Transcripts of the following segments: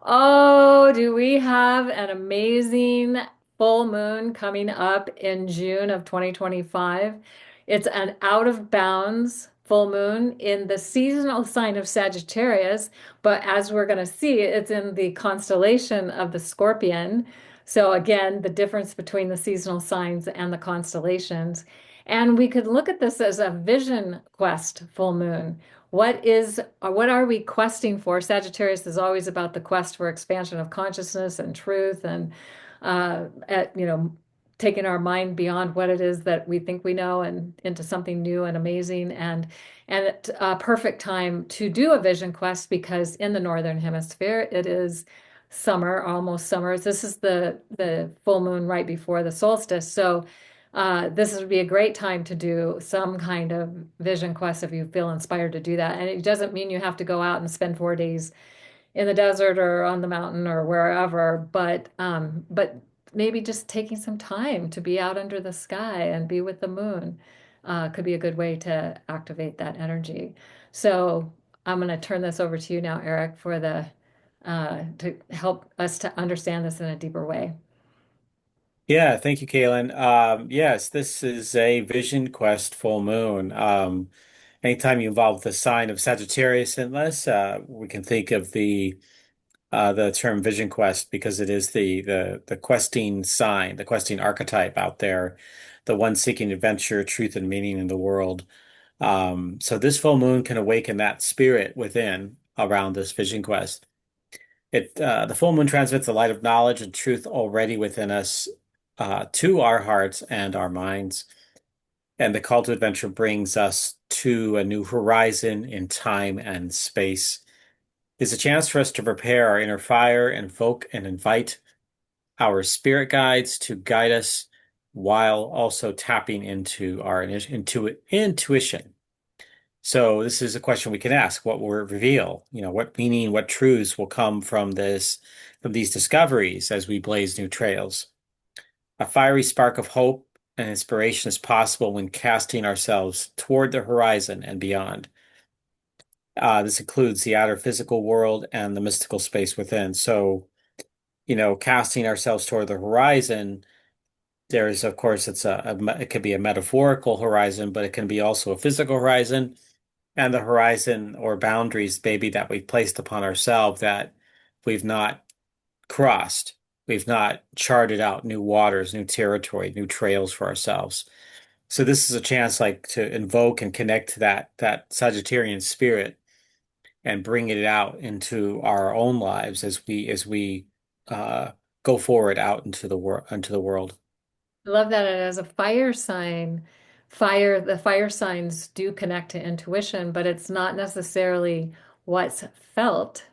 Oh, do we have an amazing full moon coming up in June of 2025? It's an out of bounds full moon in the seasonal sign of Sagittarius, but as we're going to see, it's in the constellation of the Scorpion. So again, the difference between the seasonal signs and the constellations. And we could look at this as a vision quest full moon. What are we questing for? Sagittarius is always about the quest for expansion of consciousness and truth and taking our mind beyond what it is that we think we know and into something new and amazing and it's a perfect time to do a vision quest because in the northern hemisphere it is summer, almost summer. This is the full moon right before the solstice. So this would be a great time to do some kind of vision quest if you feel inspired to do that. And it doesn't mean you have to go out and spend 4 days in the desert or on the mountain or wherever, but maybe just taking some time to be out under the sky and be with the moon could be a good way to activate that energy. So I'm going to turn this over to you now, Eric, for the to help us to understand this in a deeper way. Yeah, thank you, Kaylin. Yes, this is a Vision Quest full moon. Anytime you involve the sign of Sagittarius in this, we can think of the term Vision Quest because it is the questing sign, the questing archetype out there, the one seeking adventure, truth, and meaning in the world. So this full moon can awaken that spirit within around this Vision Quest. The full moon transmits the light of knowledge and truth already within us to our hearts and our minds. And the call to adventure brings us to a new horizon in time and space. It's a chance for us to prepare our inner fire, invoke and invite our spirit guides to guide us while also tapping into our intuition. So this is a question we can ask. What will it reveal? What meaning, what truths will come from from these discoveries as we blaze new trails? A fiery spark of hope and inspiration is possible when casting ourselves toward the horizon and beyond. This includes the outer physical world and the mystical space within. So, casting ourselves toward the horizon, there's, of course, it could be a metaphorical horizon, but it can be also a physical horizon and the horizon or boundaries maybe that we've placed upon ourselves that we've not crossed. We've not charted out new waters, new territory, new trails for ourselves. So this is a chance like to invoke and connect to that Sagittarian spirit and bring it out into our own lives as we uh, go forward out into the world. I love that. And as a fire sign, the fire signs do connect to intuition, but it's not necessarily what's felt.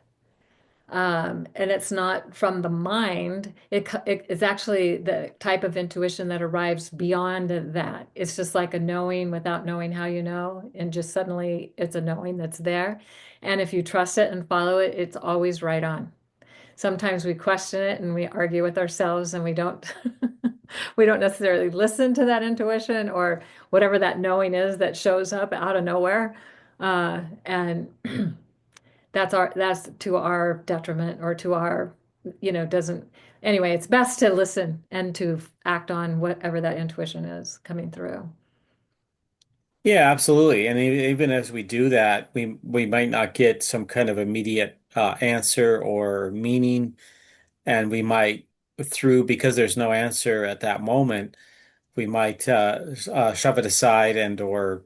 And it's not from the mind. It's actually the type of intuition that arrives beyond that. It's just like a knowing without knowing how you know, and just suddenly it's a knowing that's there. And if you trust it and follow it, it's always right on. Sometimes we question it and we argue with ourselves and we don't we don't necessarily listen to that intuition or whatever that knowing is that shows up out of nowhere. And that's to our detriment or to our, doesn't anyway, it's best to listen and to act on whatever that intuition is coming through. Yeah, absolutely. And even as we do that, we might not get some kind of immediate answer or meaning, and we might because there's no answer at that moment, we might shove it aside and or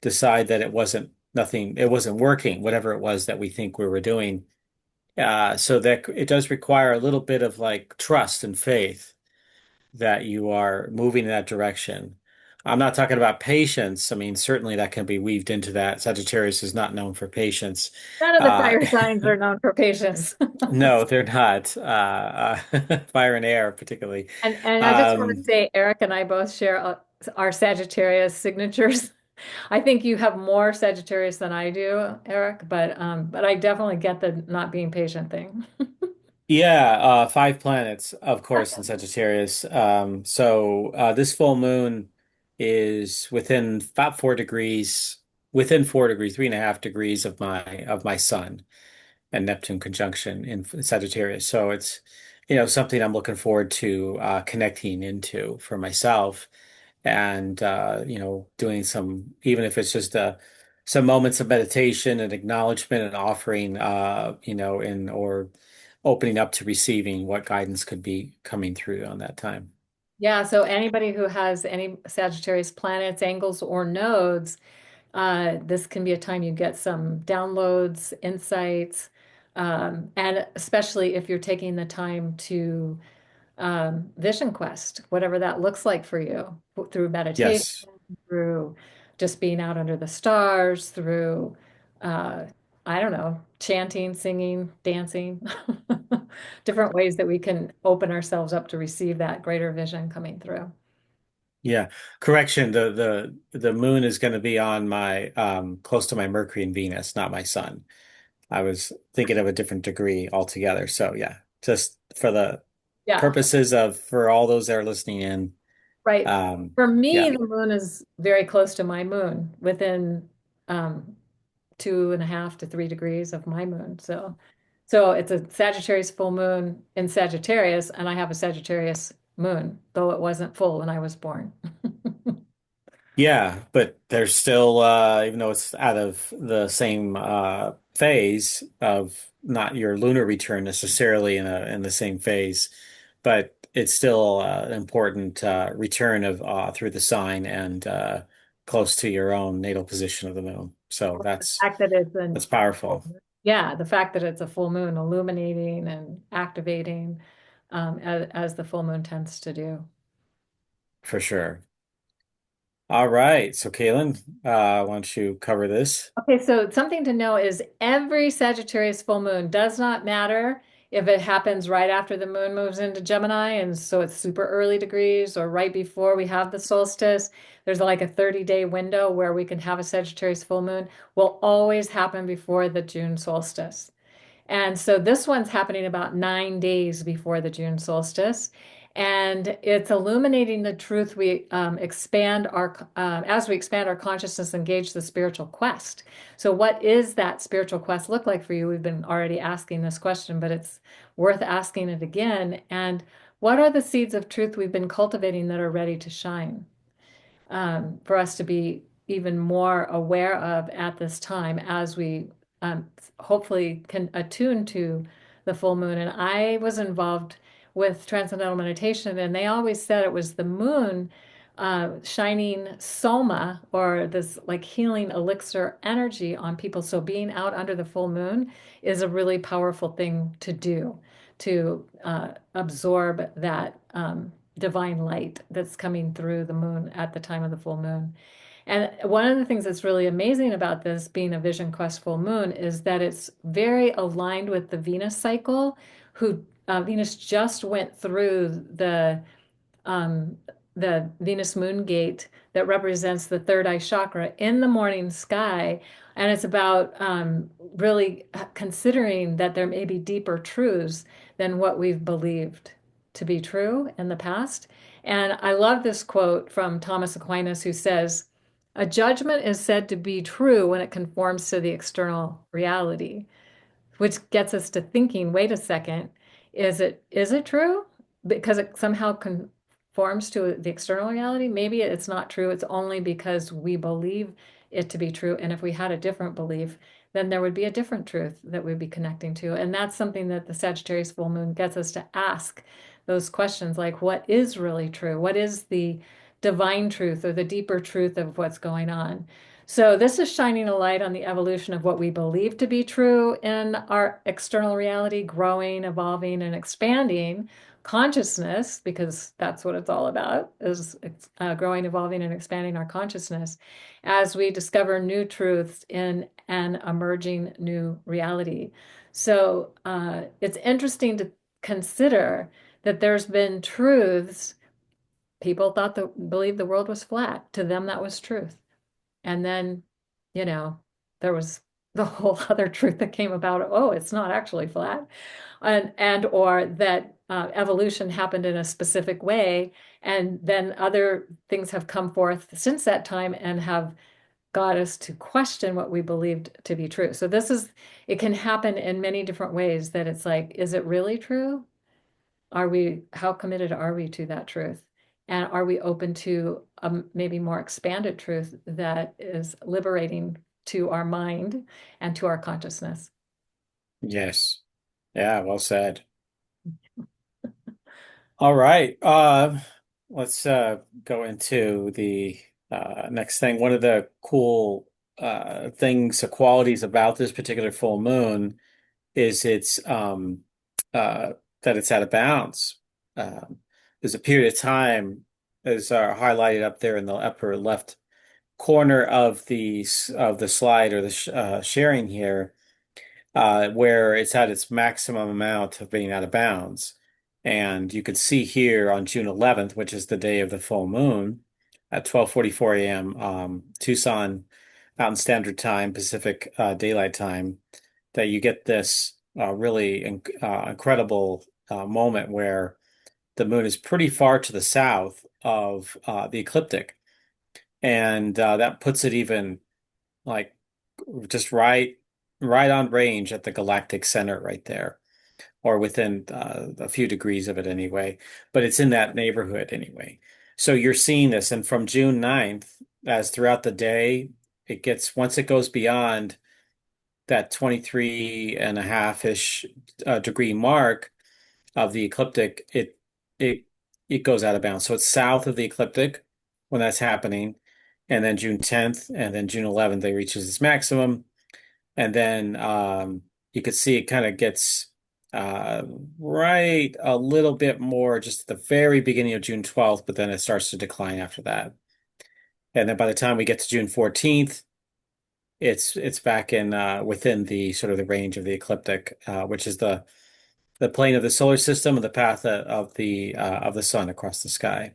decide that it wasn't working, whatever it was that we think we were doing. So that it does require a little bit of like trust and faith that you are moving in that direction. I'm not talking about patience. I mean, certainly that can be weaved into that. Sagittarius is not known for patience. None of the Uh, fire signs are known for patience. no, they're not. Fire and air, particularly. And I just want to Um, say, Eric and I both share our Sagittarius signatures. I think you have more Sagittarius than I do, Eric, but I definitely get the not being patient thing. yeah, five planets, of course, in Sagittarius. So this full moon is within 4 degrees, 3.5 degrees of my sun. and Neptune conjunction in Sagittarius. So it's, you know, something I'm looking forward to connecting into for myself and you know, doing some, even if it's just some moments of meditation and acknowledgement and offering, you know, in or opening up to receiving what guidance could be coming through on that time. Yeah, so anybody who has any Sagittarius planets, angles, or nodes, this can be a time you get some downloads, insights, and especially if you're taking the time to vision quest, whatever that looks like for you, through meditation, Yes. through just being out under the stars, through, uh, I don't know, chanting, singing, dancing, different ways that we can open ourselves up to receive that greater vision coming through. Yeah. Correction. The moon is going to be on my close to my Mercury and Venus, not my sun. I was thinking of a different degree altogether. So yeah, just for the Yeah, purposes of for all those that are listening in. right. For me, Yeah. the moon is very close to my moon, within um, 2.5 to 3 degrees of my moon. So it's a Sagittarius full moon in Sagittarius, and I have a Sagittarius moon, though it wasn't full when I was born. Yeah, but there's still even though it's out of the same phase of not your lunar return necessarily in the same phase, but it's still an important return of through the sign and close to your own natal position of the moon. So The fact that it's that's a full powerful moon. Yeah, the fact that it's a full moon illuminating and activating, as the full moon tends to do. for sure. All right, so Kaylin, why don't you cover this? Okay, so something to know is every Sagittarius full moon does not matter if it happens right after the moon moves into Gemini, and so it's super early degrees, or right before we have the solstice. There's like a 30-day window where we can have a Sagittarius full moon. Will always happen before the June solstice. And so this one's happening about 9 days before the June solstice. And it's illuminating the truth we expand our, as we expand our consciousness, engage the spiritual quest. So, what is that spiritual quest look like for you? We've been already asking this question, but it's worth asking it again. And what are the seeds of truth we've been cultivating that are ready to shine? For us to be even more aware of at this time as we hopefully can attune to the full moon. And I was involved with transcendental meditation, and they always said it was the moon shining soma, or this like healing elixir energy on people. So being out under the full moon is a really powerful thing to do, to absorb that divine light that's coming through the moon at the time of the full moon. And one of the things that's really amazing about this being a Vision Quest full moon is that it's very aligned with the Venus cycle, who Venus just went through um, the Venus moon gate that represents the third eye chakra in the morning sky. And it's about really considering that there may be deeper truths than what we've believed to be true in the past. And I love this quote from Thomas Aquinas, who says, "A judgment is said to be true when it conforms to the external reality," which gets us to thinking, wait a second, is it true? Because it somehow conforms to the external reality. Maybe it's not true. It's only because we believe it to be true. And if we had a different belief, then there would be a different truth that we'd be connecting to. And that's something that the Sagittarius full moon gets us to ask those questions, like what is really true? What is the divine truth or the deeper truth of what's going on? So this is shining a light on the evolution of what we believe to be true in our external reality, growing, evolving, and expanding consciousness, because that's what it's all about, is growing, evolving, and expanding our consciousness as we discover new truths in an emerging new reality. So it's interesting to consider that there's been truths. People believed the world was flat. To them, that was truth. And then, you know, there was the whole other truth that came about. Oh, it's not actually flat, and or that evolution happened in a specific way, and then other things have come forth since that time and have got us to question what we believed to be true. So it can happen in many different ways that it's like, is it really true? How committed are we to that truth? And are we open to a maybe more expanded truth that is liberating to our mind and to our consciousness? Yes. Yeah, well said. All right. Let's go into the next thing. One of the cool things, qualities about this particular full moon is uh, that it's out of bounds. Um, there's a period of time, as highlighted up there in the upper left corner of the slide or the sharing here, where it's at its maximum amount of being out of bounds. And you could see here on June 11th, which is the day of the full moon, at 12:44 a.m. Tucson Mountain Standard Time, Pacific Daylight Time, that you get this really incredible moment where the moon is pretty far to the south of the ecliptic, and that puts it even like just right on range at the galactic center right there, or within a few degrees of it anyway, but it's in that neighborhood anyway. So you're seeing this, and from June 9th, as throughout the day, once it goes beyond that 23 and a half-ish degree mark of the ecliptic, it it goes out of bounds. So it's south of the ecliptic when that's happening, and then June 10th and then June 11th, it reaches its maximum. And then you could see it kind of gets uh, right a little bit more just at the very beginning of June 12th, but then it starts to decline after that. And then by the time we get to June 14th, it's back in within the sort of the range of the ecliptic, which is the plane of the solar system and the path of the sun across the sky.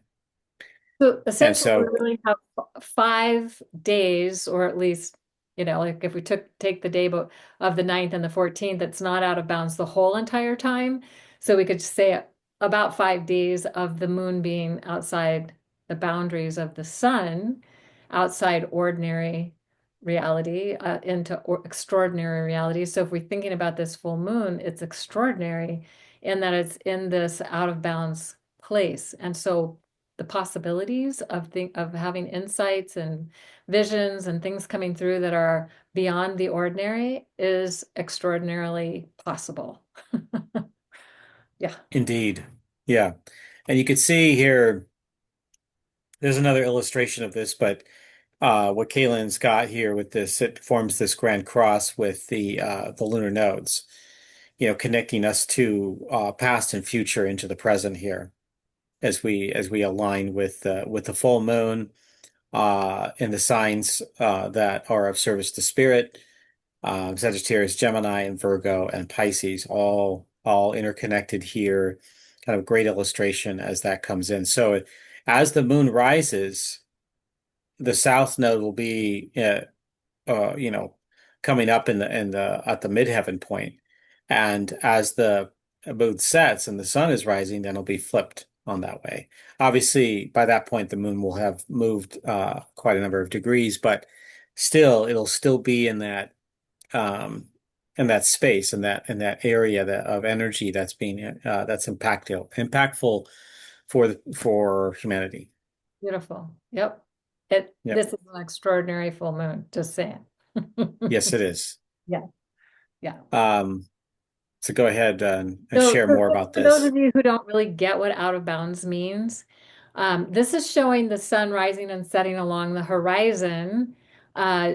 So And essentially, we so really have 5 days, or at least, like if we take the of the 9th and the 14th, it's not out of bounds the whole entire time. So we could say about 5 days of the moon being outside the boundaries of the sun, outside ordinary reality, into extraordinary reality. So if we're thinking about this full moon, it's extraordinary in that it's in this out of bounds place. And so the possibilities of having insights and visions and things coming through that are beyond the ordinary is extraordinarily possible. Yeah. indeed, yeah. And you could see here, there's another illustration of this, but what Kaylin's got here with this, it forms this grand cross with the lunar nodes, connecting us to past and future into the present here as we align with the full moon and the signs that are of service to spirit, Sagittarius, Gemini, and Virgo and Pisces, all interconnected here. Kind of great illustration as that comes in. So as the moon rises, the south node will be uh, you know, coming up in the at the midheaven point. And as the moon sets and the sun is rising, then it'll be flipped on that way. Obviously, by that point, the moon will have moved quite a number of degrees, but still, it'll still be um, in that space, in that area of energy that's being that's impactful for humanity. Beautiful. Yep. Yep. This is an extraordinary full moon, just saying. Yes, it is. Yeah. Yeah. Um, so go ahead and So share for, more about for those this. of you who don't really get what out of bounds means, this is showing the sun rising and setting along the horizon uh,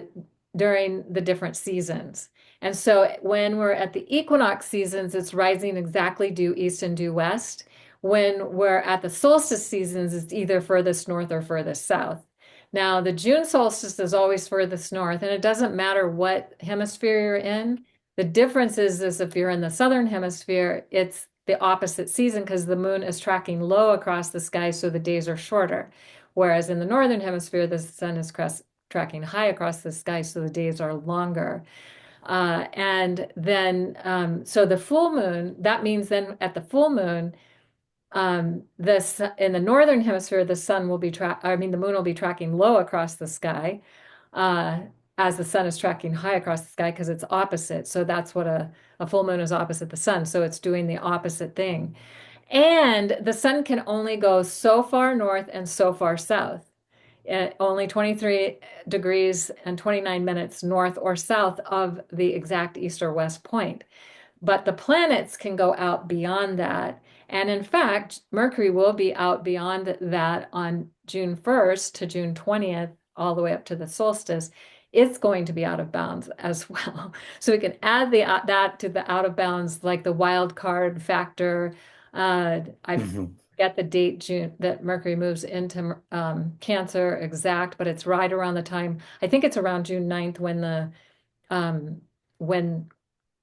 during the different seasons. And so when we're at the equinox seasons, it's rising exactly due east and due west. When we're at the solstice seasons, it's either furthest north or furthest south. Now, the June solstice is always furthest north, and it doesn't matter what hemisphere you're in. The difference is if you're in the southern hemisphere, it's the opposite season because the moon is tracking low across the sky, so the days are shorter. Whereas in the northern hemisphere, the sun is tracking high across the sky, so the days are longer. And then, so the full moon, that means then at the full moon, this in the northern hemisphere, the sun will be I mean, the moon will be tracking low across the sky. uh, as the sun is tracking high across the sky because it's opposite. So that's what a full moon is opposite the sun. So it's doing the opposite thing. And the sun can only go so far north and so far south. Only 23 degrees and 29 minutes north or south of the exact east or west point. But the planets can go out beyond that. And in fact, Mercury will be out beyond that on June 1st to June 20th, all the way up to the solstice. It's going to be out of bounds as well. So we can add that to the out of bounds, like the wild card factor. I Hmm. forget the date June that Mercury moves into Cancer exact, but it's right around the time. I think it's around June 9th um, when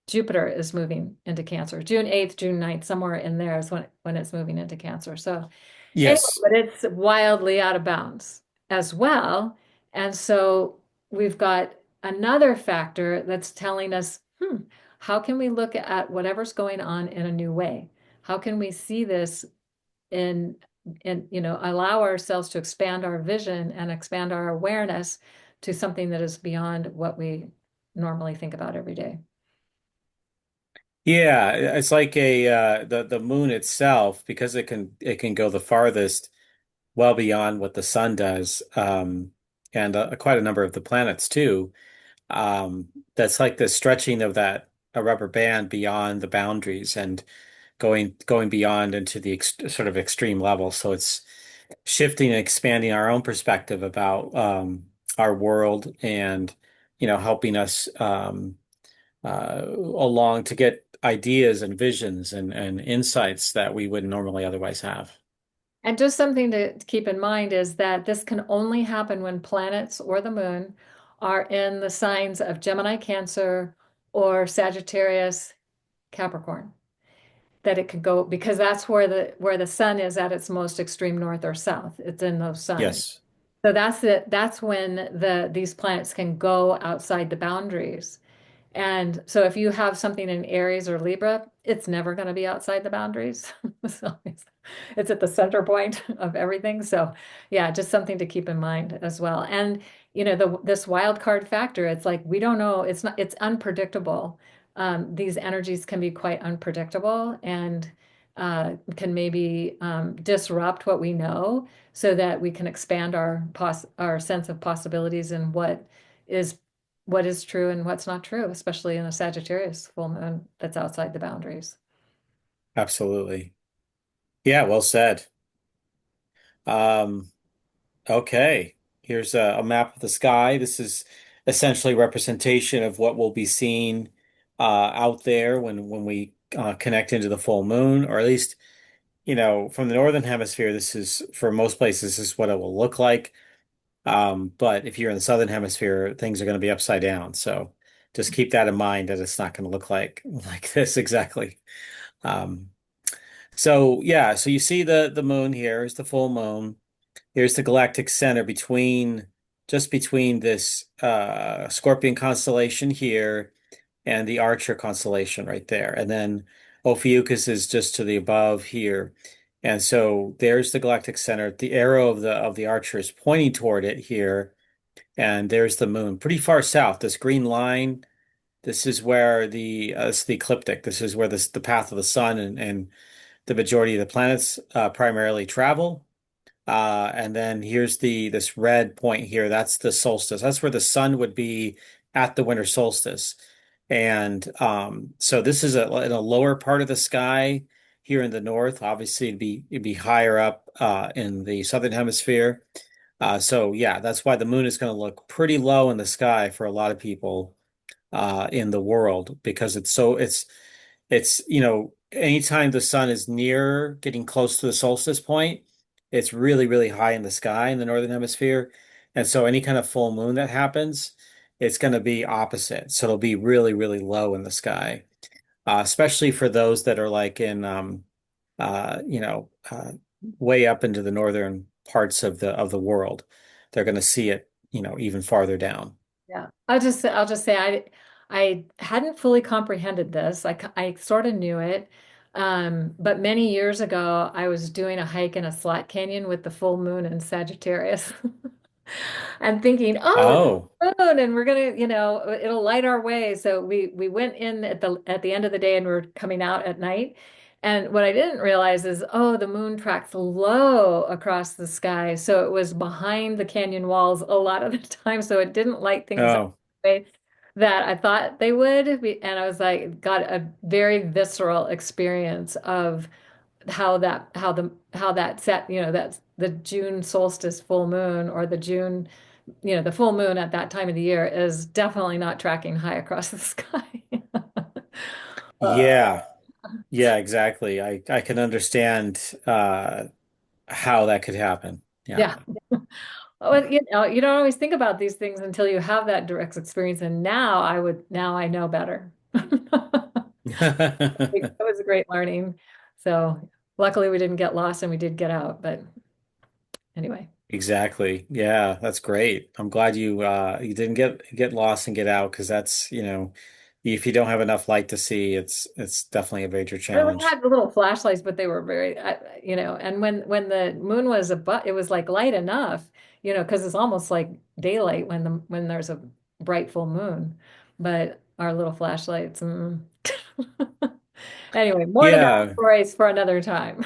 Jupiter is moving into Cancer. June 8th, June 9th, somewhere in there is when it's moving into Cancer. So anyway, Yes. but it's wildly out of bounds as well. And so we've got another factor that's telling us, how can we look at whatever's going on in a new way? How can we see this in allow ourselves to expand our vision and expand our awareness to something that is beyond what we normally think about every day? Yeah, it's like a the moon itself, because it can go the farthest, well beyond what the sun does, and quite a number of the planets too. That's like the stretching of that a rubber band beyond the boundaries and going beyond into the sort of extreme level. So it's shifting and expanding our own perspective about our world, and helping us along to get ideas and visions and insights that we wouldn't normally otherwise have. And just something to keep in mind is that this can only happen when planets or the moon are in the signs of Gemini, Cancer, or Sagittarius, Capricorn. That it could go because that's where the sun is at its most extreme north or south. It's in those signs. Yes. So that's it. That's when these planets can go outside the boundaries. And so if you have something in Aries or Libra, it's never going to be outside the boundaries. So it's at the center point of everything. So yeah, just something to keep in mind as well. And this wild card factor, it's like we don't know, it's unpredictable. These energies can be quite unpredictable and can maybe disrupt what we know so that we can expand our sense of possibilities and is what is true and what's not true, especially in a Sagittarius full moon that's outside the boundaries. Absolutely. Yeah, well said. Um, okay. Here's a map of the sky. This is essentially representation of what will be seen out there when we connect into the full moon, or at least, from the northern hemisphere, this is for most places, this is what it will look like. But if you're in the southern hemisphere, things are going to be upside down. So just keep that in mind that it's not going to look like this exactly. Um, so yeah, so you see the moon here is the full moon. Here's the galactic center just between this Scorpion constellation here and the Archer constellation right there. And then Ophiuchus is just to the above here. And so there's the galactic center. The arrow of the Archer is pointing toward it here. And there's the moon pretty far south. This green line, this is where it's the ecliptic. This is where the path of the sun and the majority of the planets primarily travel. And then here's this red point here. That's the solstice. That's where the sun would be at the winter solstice. And so this is in a lower part of the sky here in the north. Obviously, it'd be higher up in the southern hemisphere. So yeah, that's why the moon is going to look pretty low in the sky for a lot of people in the world, because it's anytime the sun is near getting close to the solstice point, it's really, really high in the sky in the northern hemisphere. And so any kind of full moon that happens, it's going to be opposite. So it'll be really, really low in the sky, especially for those that are like in, uh, you know, uh, way up into the northern parts of the world. They're going to see it, even farther down. Yeah. I'll just say I hadn't fully comprehended this. I sort of knew it. But many years ago, I was doing a hike in a slot canyon with the full moon in Sagittarius. and thinking, oh, Oh, the moon, and we're gonna, it'll light our way. So we went in at the end of the day, and we are coming out at night. And what I didn't realize is, oh, the moon tracks low across the sky, so it was behind the canyon walls a lot of the time, so it didn't light things up oh, the way that I thought they would. And I was like, got a very visceral experience of how that set, that's the June solstice full moon, or the June, the full moon at that time of the year is definitely not tracking high across the sky. Uh, yeah. Yeah, exactly. I can understand how that could happen. Yeah. yeah. Well, you don't always think about these things until you have that direct experience. And now I know better. It was a great learning. So luckily we didn't get lost and we did get out. But anyway, Exactly. Yeah, that's great. I'm glad you didn't get lost and get out because that's, if you don't have enough light to see, it's definitely a major well, we challenge. had the little flashlights, but they were very, and when the moon was above, it was like light enough, because it's almost like daylight when there's a bright full moon. But our little flashlights. Anyway, more to that Yeah, stories for another time.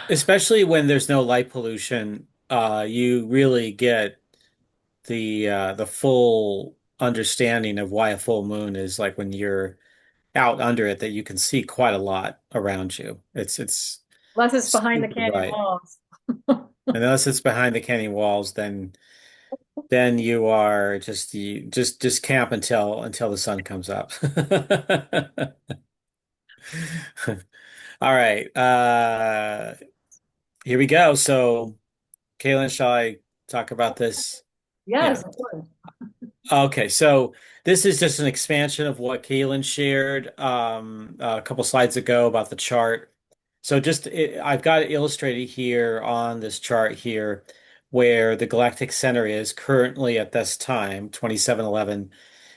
especially when there's no light pollution, you really get the full understanding of why a full moon is like when you're out under it that you can see quite a lot around you. It's Unless it's behind the super canyon bright. walls. And unless it's behind the canyon walls, then you are just camp until the sun comes up. All right. Here we go. So, Kaylin, shall I talk about this? Yes, Yeah. of course. Okay, so this is just an expansion of what Kaylin shared a couple slides ago about the chart. So I've got it illustrated here on this chart here where the galactic center is currently at this time, 2711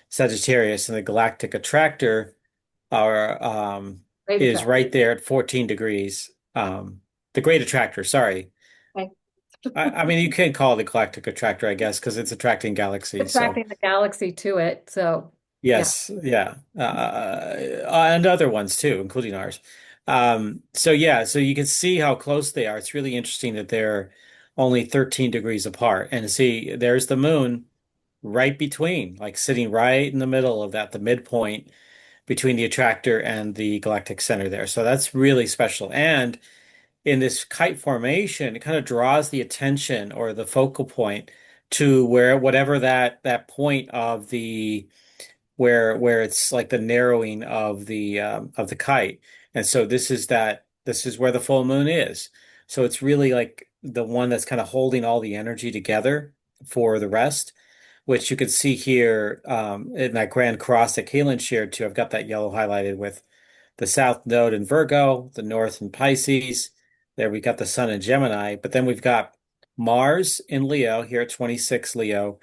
Sagittarius, and the galactic attractor are Great is attract. right there at 14 degrees. The Great Attractor, sorry. Okay. I mean, you can call it the galactic attractor, I guess, because it's attracting galaxies. So. Attracting the galaxy to it. So yeah. Yes, yeah, and other ones too, including ours. So yeah, so you can see how close they are. It's really interesting that they're only 13 degrees apart. And see, there's the moon right between, like sitting right in the middle of that, the midpoint between the attractor and the galactic center there. So that's really special. And in this kite formation, it kind of draws the attention or the focal point to where whatever that point of the where it's like the narrowing of the kite. And so this is where the full moon is. So it's really like the one that's kind of holding all the energy together for the rest, which you could see here in that grand cross that Kaylin shared too. I've got that yellow highlighted with the south node in Virgo, the north in Pisces. There we got the sun in Gemini, but then we've got Mars in Leo here at 26 Leo,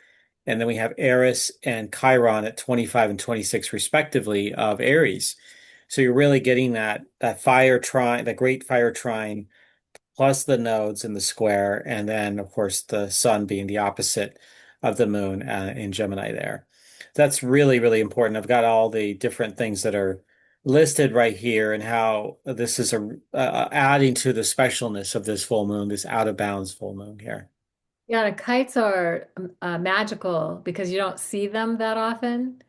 and then we have Eris and Chiron at 25 and 26 respectively of Aries. So you're really getting that fire trine, that great fire trine, plus the nodes in the square, and then of course the sun being the opposite of the moon in Gemini there. That's really, really important. I've got all the different things that are listed right here and how this is adding to the specialness of this full moon, this out of bounds full moon here. Yeah, and kites are magical because you don't see them that often.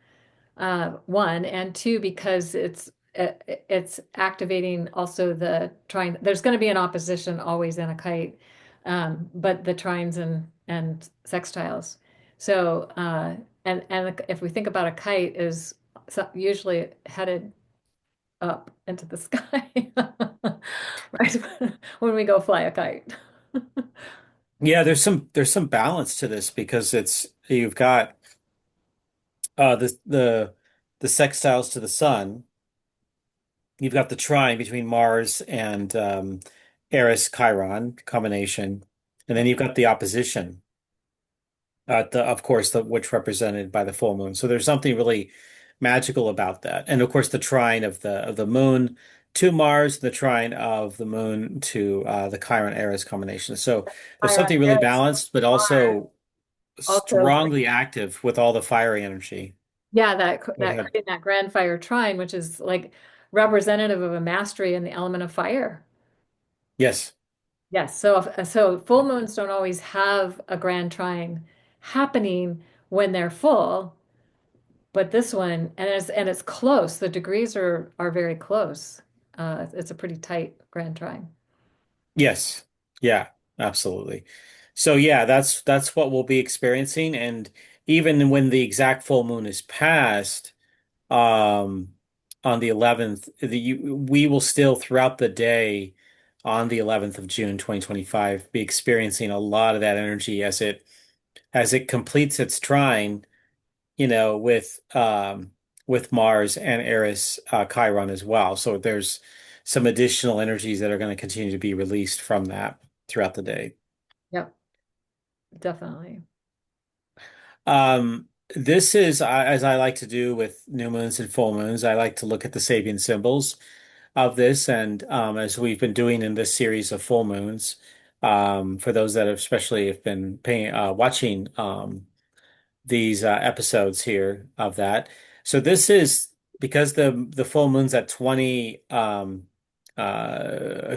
One and two because it's activating also the trine. There's going to be an opposition always in a kite, but the trines and sextiles. So and if we think about a kite is usually headed up into the sky, right? When we go fly a kite. Yeah, there's some balance to this because it's you've got the sextiles to the sun. You've got the trine between Mars and Eris Chiron combination, and then you've got the opposition, of course, which represented by the full moon. So there's something really magical about that, and of course the trine of the moon to Mars, the trine of the moon to the Chiron Eris combination. So there's Iron something really Eris balanced, but Mars. also also, strongly active with all the fiery energy. yeah, Go that ahead. creating that grand fire trine, which is like representative of a mastery in the element of fire. Yes. Yes, so full moons don't always have a grand trine happening when they're full, but this one, and it's close. The degrees are very close. It's a pretty tight grand trine. Yes. Yeah, absolutely. So yeah, that's what we'll be experiencing. And even when the exact full moon is passed, um, on the 11th, we will still throughout the day on the 11th of June, 2025, be experiencing a lot of that energy as it completes its trine, with Mars and Eris Chiron as well. So there's some additional energies that are going to continue to be released from that throughout the day. Yep, definitely. This is, as I like to do with new moons and full moons, I like to look at the Sabian symbols of this. And as we've been doing in this series of full moons, for those that have especially have been watching these episodes here of that. So this is because the full moon's at 20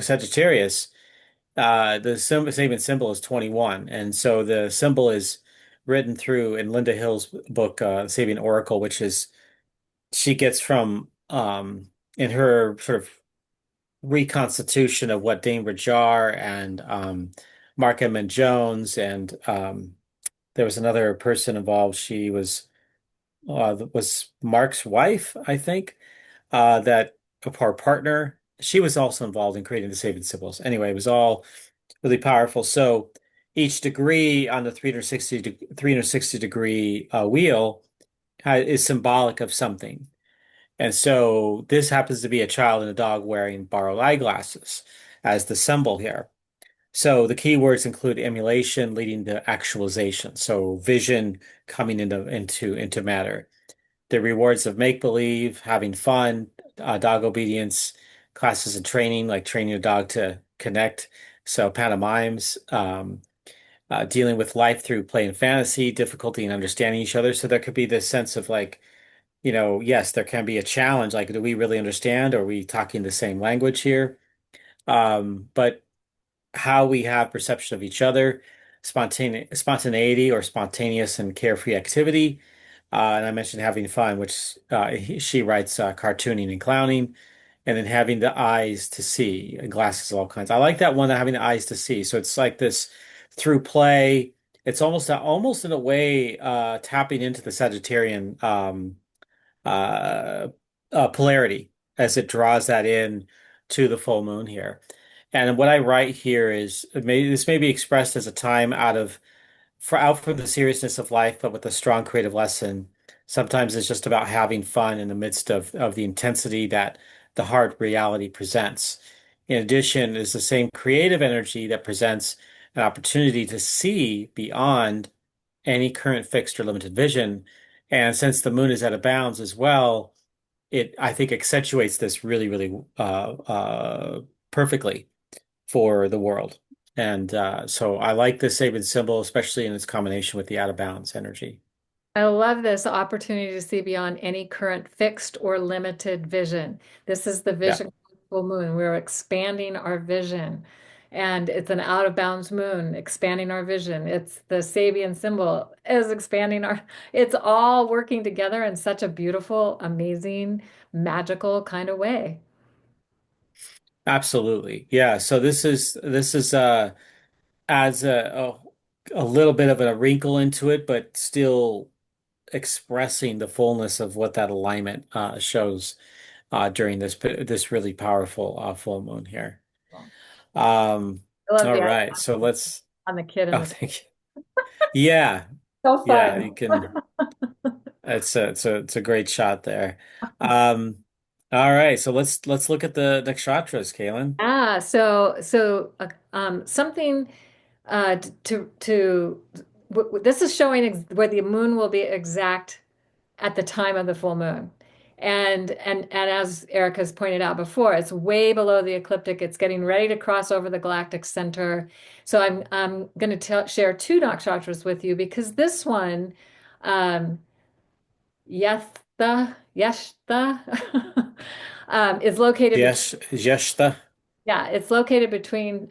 Sagittarius, the Sabian symbol is 21. And so the symbol is written through in Linda Hill's book, Sabian Oracle, which is she gets from in her sort of reconstitution of what Dane Rajar and Mark Edmund Jones and there was another person involved. She was Mark's wife, I think, that her partner. She was also involved in creating the Sabian symbols. Anyway, it was all really powerful. So each degree on the 360 degree wheel is symbolic of something. And so this happens to be a child and a dog wearing borrowed eyeglasses as the symbol here. So the keywords include emulation leading to actualization. So vision coming into matter. The rewards of make believe, having fun, dog obedience, classes and training, like training a dog to connect. So pantomimes, dealing with life through play and fantasy, difficulty in understanding each other. So there could be this sense of like, yes, there can be a challenge. Like, do we really understand? Are we talking the same language here? But how we have perception of each other, spontaneity or spontaneous and carefree activity. And I mentioned having fun, which she writes cartooning and clowning, and then having the eyes to see, and glasses of all kinds. I like that one, having the eyes to see. So it's like this through play. It's almost in a way tapping into the Sagittarian uh, polarity as it draws that in to the full moon here. And what I write here is this may be expressed as a time out from the seriousness of life, but with a strong creative lesson. Sometimes it's just about having fun in the midst of the intensity that the hard reality presents. In addition, is the same creative energy that presents an opportunity to see beyond any current fixed or limited vision. And since the moon is out of bounds as well, it I think accentuates this really, really perfectly for the world. And so I like the Sabian symbol, especially in its combination with the out of bounds energy. I love this opportunity to see beyond any current fixed or limited vision. This is the Yeah, vision of full moon. We're expanding our vision. And it's an out of bounds moon, expanding our vision. It's the Sabian symbol is expanding it's all working together in such a beautiful, amazing, magical kind of way. absolutely. Yeah. So this is adds a little bit of a wrinkle into it, but still expressing the fullness of what that alignment shows during this really powerful full moon here. Um, I love all the eye right, so let's. on the kid and Oh, the thank you. Yeah, so yeah, fun. you can. It's a great shot there. Um, all right, so let's look at the nakshatras, Kaylin. Something this is showing where the moon will be exact at the time of the full moon. And as Eric has pointed out before, it's way below the ecliptic. It's getting ready to cross over the galactic center. So I'm going to share two nakshatras with you because this one, um, Yeshta, is located between, Yes, Jeshta. yeah, it's located between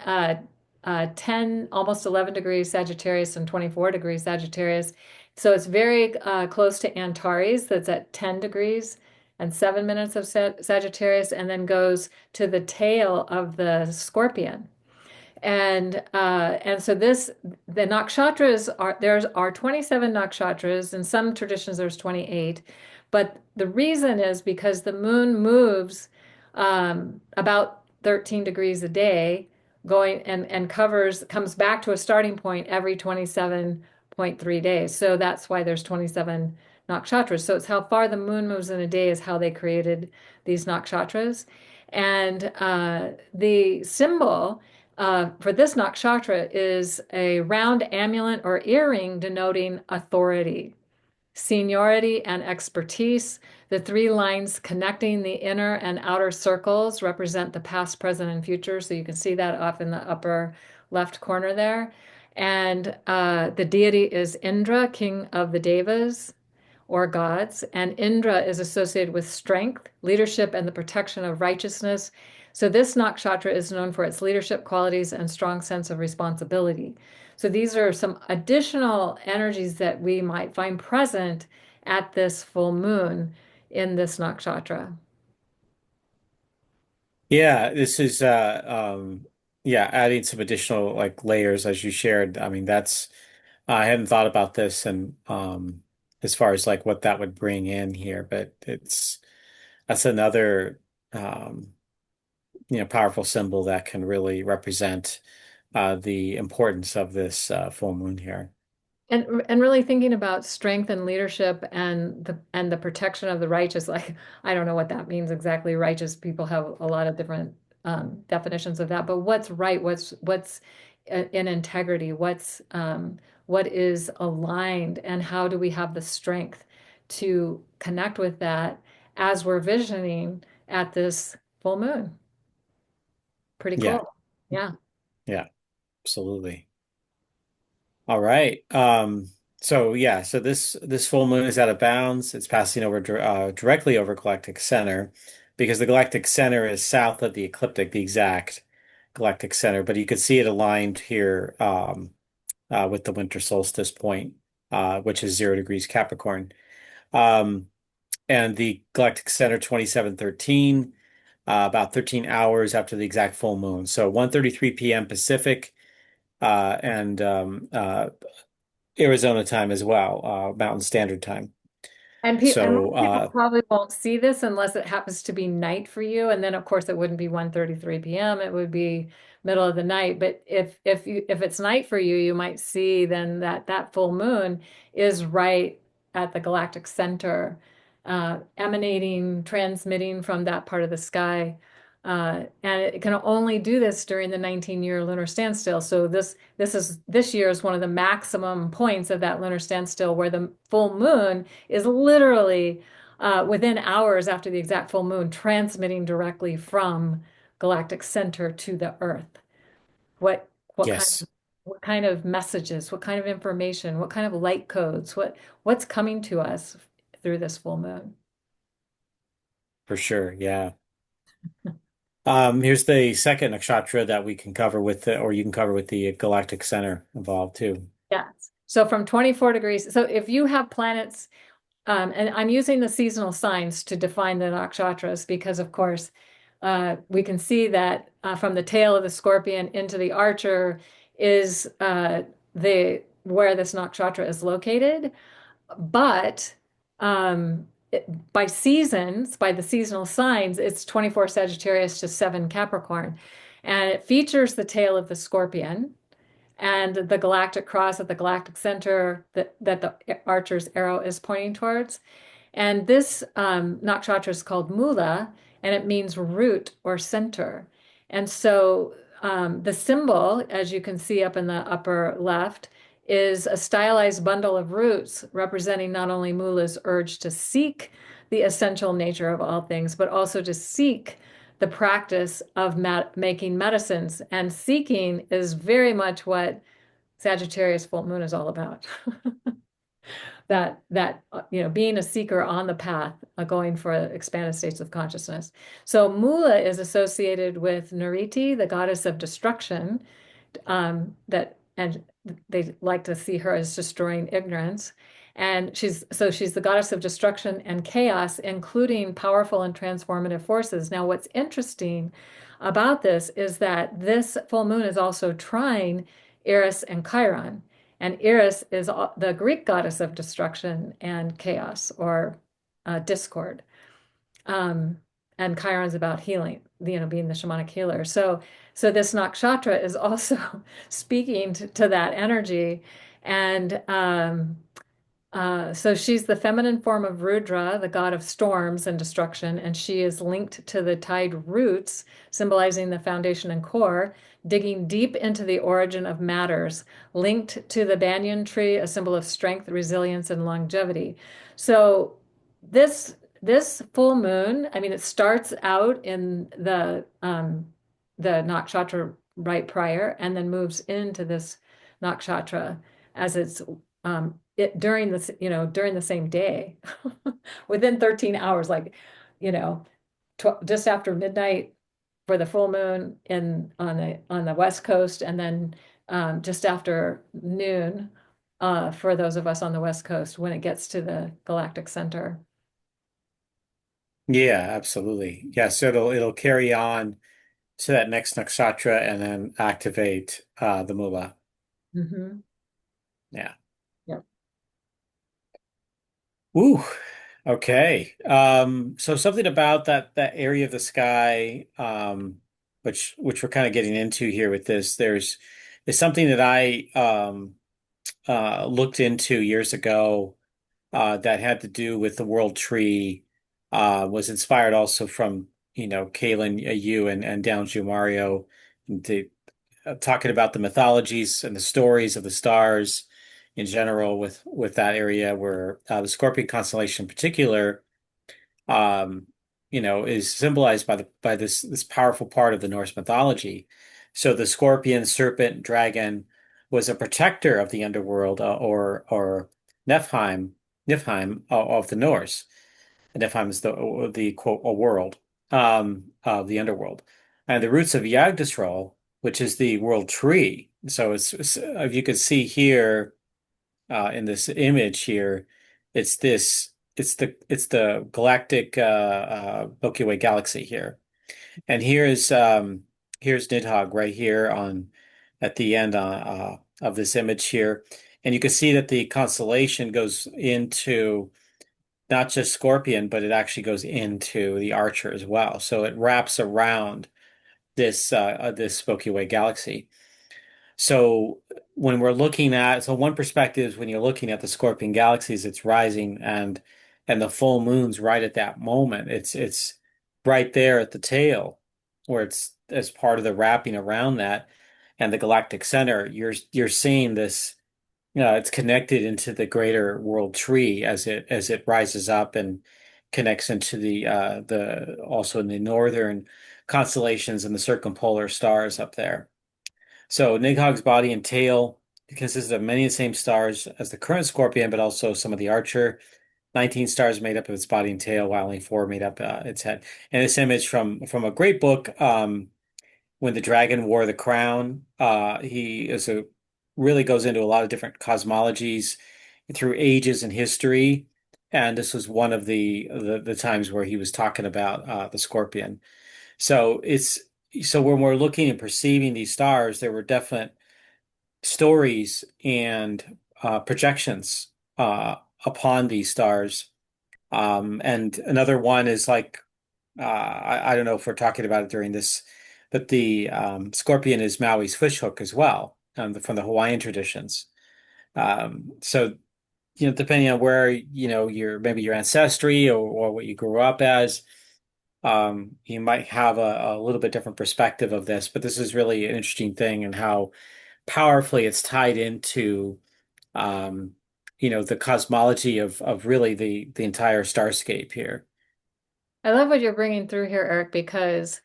10, almost 11 degrees Sagittarius and 24 degrees Sagittarius. So it's very close to Antares, that's at 10 degrees and 7 minutes of Sagittarius, and then goes to the tail of the Scorpion. And so the nakshatras are 27 nakshatras. In some traditions there's 28, but the reason is because the moon moves about 13 degrees a day, going and comes back to a starting point every 27.3 days. So that's why there's 27 nakshatras. So it's how far the moon moves in a day is how they created these nakshatras. And the symbol for this nakshatra is a round amulet or earring denoting authority, seniority, and expertise. The three lines connecting the inner and outer circles represent the past, present, and future. So you can see that up in the upper left corner there. And the deity is Indra, king of the Devas or gods, and Indra is associated with strength, leadership, and the protection of righteousness. So this nakshatra is known for its leadership qualities and strong sense of responsibility. So these are some additional energies that we might find present at this full moon in this nakshatra. Yeah, this is yeah, adding some additional like layers as you shared. I mean, that's I hadn't thought about this and as far as like what that would bring in here, but that's another um powerful symbol that can really represent the importance of this full moon here. And really thinking about strength and leadership and the protection of the righteous, like I don't know what that means exactly. Righteous people have a lot of different definitions of that, but what's right? What's in integrity? What is aligned? And how do we have the strength to connect with that as we're visioning at this full moon? Pretty Yeah, cool. Yeah. yeah, absolutely. All right. So yeah, so this full moon is out of bounds. It's passing over directly over Galactic Center because the Galactic Center is south of the ecliptic, the exact Galactic Center. But you can see it aligned here with the winter solstice point, which is 0 degrees Capricorn. Um, and the Galactic Center 2713, about 13 hours after the exact full moon. So 1:33 p.m. Pacific, and Arizona time as well, Mountain Standard Time. And So, most people probably won't see this unless it happens to be night for you. And then of course it wouldn't be 1:33 p.m. It would be middle of the night. But if it's night for you, you might see then that full moon is right at the galactic center, emanating, transmitting from that part of the sky. And it can only do this during the 19-year lunar standstill. So this year is one of the maximum points of that lunar standstill where the full moon is literally within hours after the exact full moon, transmitting directly from galactic center to the Earth. What what kind yes, what kind of messages, what kind of information, what kind of light codes, what's coming to us through this full moon? for sure. Yeah. Here's the second nakshatra that we can cover with or you can cover with the Galactic Center involved too. Yes. So from 24 degrees. So if you have planets, and I'm using the seasonal signs to define the nakshatras because, of course, we can see that from the tail of the scorpion into the archer is the where this nakshatra is located. But by seasons, by the seasonal signs, it's 24 Sagittarius to 7 Capricorn. And it features the tail of the scorpion and the galactic cross at the galactic center that the archer's arrow is pointing towards. And this nakshatra is called Mula, and it means root or center. And so the symbol, as you can see up in the upper left, is a stylized bundle of roots representing not only Mula's urge to seek the essential nature of all things, but also to seek the practice of making medicines. And seeking is very much what Sagittarius full moon is all about. Being a seeker on the path, going for expanded states of consciousness. So Mula is associated with Nariti, the goddess of destruction, that and they like to see her as destroying ignorance. And she's the goddess of destruction and chaos, including powerful and transformative forces. Now, what's interesting about this is that this full moon is also trine Eris and Chiron. And Eris is the Greek goddess of destruction and chaos or discord. Um, and Chiron's about healing, being the shamanic healer. So this nakshatra is also speaking to that energy. And so she's the feminine form of Rudra, the god of storms and destruction, and she is linked to the tide roots, symbolizing the foundation and core, digging deep into the origin of matters, linked to the banyan tree, a symbol of strength, resilience, and longevity. So this full moon, I mean, it starts out in the nakshatra right prior, and then moves into this nakshatra as it's during the same day, within 13 hours, like, you know, just after midnight for the full moon on the West Coast, and then just after noon for those of us on the West Coast when it gets to the Galactic Center. Yeah, absolutely. Yeah, so it'll carry on to that next nakshatra and then activate the moolah. Hmm. Yeah. Yep. Ooh. Okay. So something about that area of the sky, which we're kind of getting into here with this. There's something that I looked into years ago that had to do with the world tree. Was inspired also from Kaylin Yu and Downju Mario, the talking about the mythologies and the stories of the stars in general with that area where the Scorpion constellation in particular is symbolized by this powerful part of the Norse mythology. So the scorpion, serpent, dragon was a protector of the underworld, or Niflheim of the Norse. Niflheim is the quote a world of the underworld, and the roots of Yggdrasil, which is the world tree. So if you could see here in this image here, it's this it's the galactic Milky Way galaxy here, and here's Nidhogg right here on at the end of this image here, and you can see that the constellation goes into not just Scorpion, but it actually goes into the Archer as well. So it wraps around this Milky Way galaxy. So one perspective is when you're looking at the Scorpion galaxies, it's rising and the full moon's right at that moment. It's right there at the tail where it's as part of the wrapping around that and the galactic center. You're seeing this, it's connected into the greater world tree as it rises up and connects into the also in the northern constellations and the circumpolar stars up there. So Nidhogg's body and tail consists of many of the same stars as the current Scorpion, but also some of the Archer. 19 stars made up of its body and tail, while only four made up its head. And this image from a great book, When the Dragon Wore the Crown. He is a really goes into a lot of different cosmologies through ages and history. And this was one of the times where he was talking about the Scorpion. So when we're looking and perceiving these stars, there were definite stories and projections upon these stars. And another one is like I don't know if we're talking about it during this, but the Scorpion is Maui's fishhook as well, from the Hawaiian traditions. So depending on where your maybe your ancestry or what you grew up as, you might have a little bit different perspective of this, but this is really an interesting thing and how powerfully it's tied into, um, the cosmology of really the entire starscape here. I love what you're bringing through here, Eric, because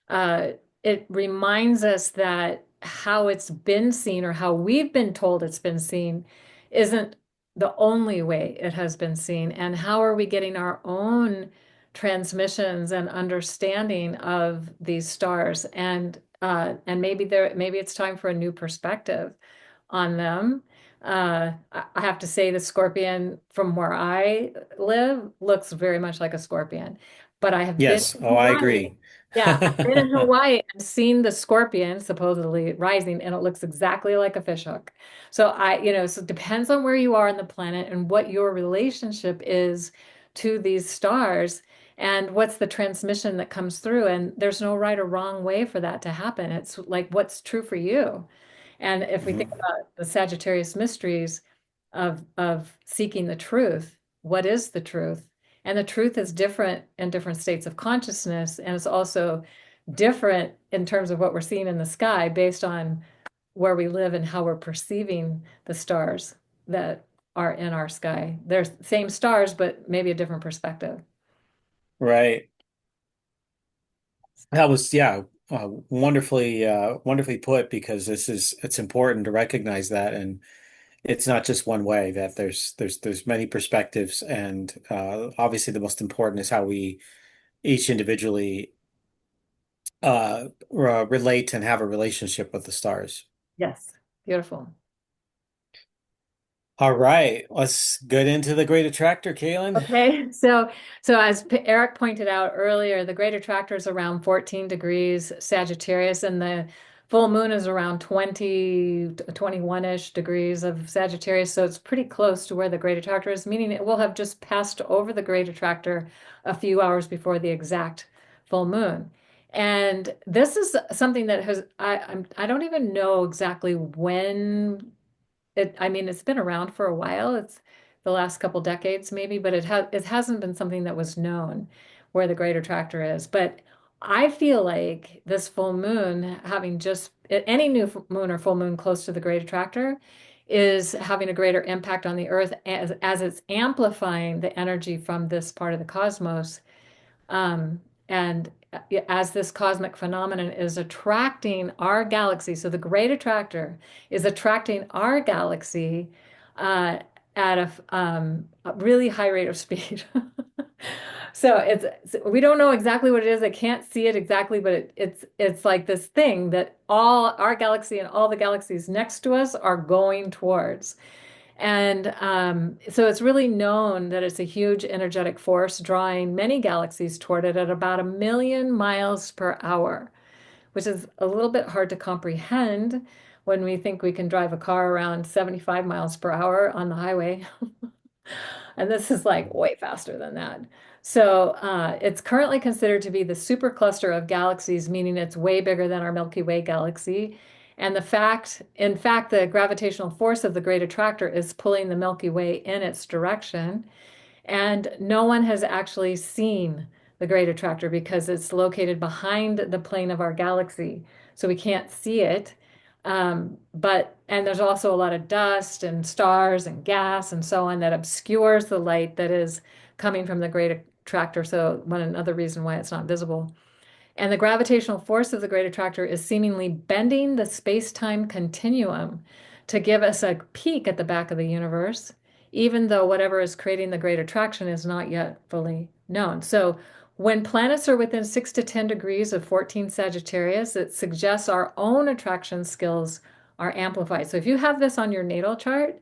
uh, it reminds us that how it's been seen or how we've been told it's been seen isn't the only way it has been seen. And how are we getting our own transmissions and understanding of these stars? And maybe it's time for a new perspective on them. I have to say the scorpion from where I live looks very much like a scorpion. But I have been Yes. in Oh, I Hawaii. agree. Yeah, I've been in Hawaii and seen the scorpion supposedly rising, and it looks exactly like a fishhook. So it depends on where you are on the planet and what your relationship is to these stars and what's the transmission that comes through. And there's no right or wrong way for that to happen. It's like what's true for you. And if we think Mhm. about the Sagittarius mysteries of seeking the truth, what is the truth? And the truth is different in different states of consciousness, and it's also different in terms of what we're seeing in the sky based on where we live and how we're perceiving the stars that are in our sky. They're same stars, but maybe a different perspective. Right. That was, yeah, wonderfully put because it's important to recognize that, and it's not just one way, that there's many perspectives, and obviously the most important is how we each individually relate and have a relationship with the stars. Yes. Beautiful. All right, let's get into the Great Attractor, Kaylin. Okay, so as Eric pointed out earlier, the Great Attractor is around 14 degrees Sagittarius, and the full moon is around 20, 21-ish degrees of Sagittarius. So it's pretty close to where the Great Attractor is, meaning it will have just passed over the Great Attractor a few hours before the exact full moon. And this is something that I don't even know exactly when I mean, it's been around for a while. It's the last couple decades maybe, but it hasn't been something that was known where the Great Attractor is. But I feel like this full moon, having just any new moon or full moon close to the Great Attractor, is having a greater impact on the Earth as it's amplifying the energy from this part of the cosmos. And as this cosmic phenomenon is attracting our galaxy, so the Great Attractor is attracting our galaxy uh, at a really high rate of speed. So we don't know exactly what it is. I can't see it exactly, but it's like this thing that all our galaxy and all the galaxies next to us are going towards. And so it's really known that it's a huge energetic force drawing many galaxies toward it at about 1 million miles per hour, which is a little bit hard to comprehend when we think we can drive a car around 75 miles per hour on the highway. And this is like way faster than that. So it's currently considered to be the supercluster of galaxies, meaning it's way bigger than our Milky Way galaxy. And in fact, the gravitational force of the Great Attractor is pulling the Milky Way in its direction. And no one has actually seen the Great Attractor because it's located behind the plane of our galaxy. So we can't see it. And there's also a lot of dust and stars and gas and so on that obscures the light that is coming from the Great Attractor. So another reason why it's not visible. And the gravitational force of the Great Attractor is seemingly bending the space-time continuum to give us a peek at the back of the universe, even though whatever is creating the Great Attraction is not yet fully known. So when planets are within 6 to 10 degrees of 14 Sagittarius, it suggests our own attraction skills are amplified. So if you have this on your natal chart,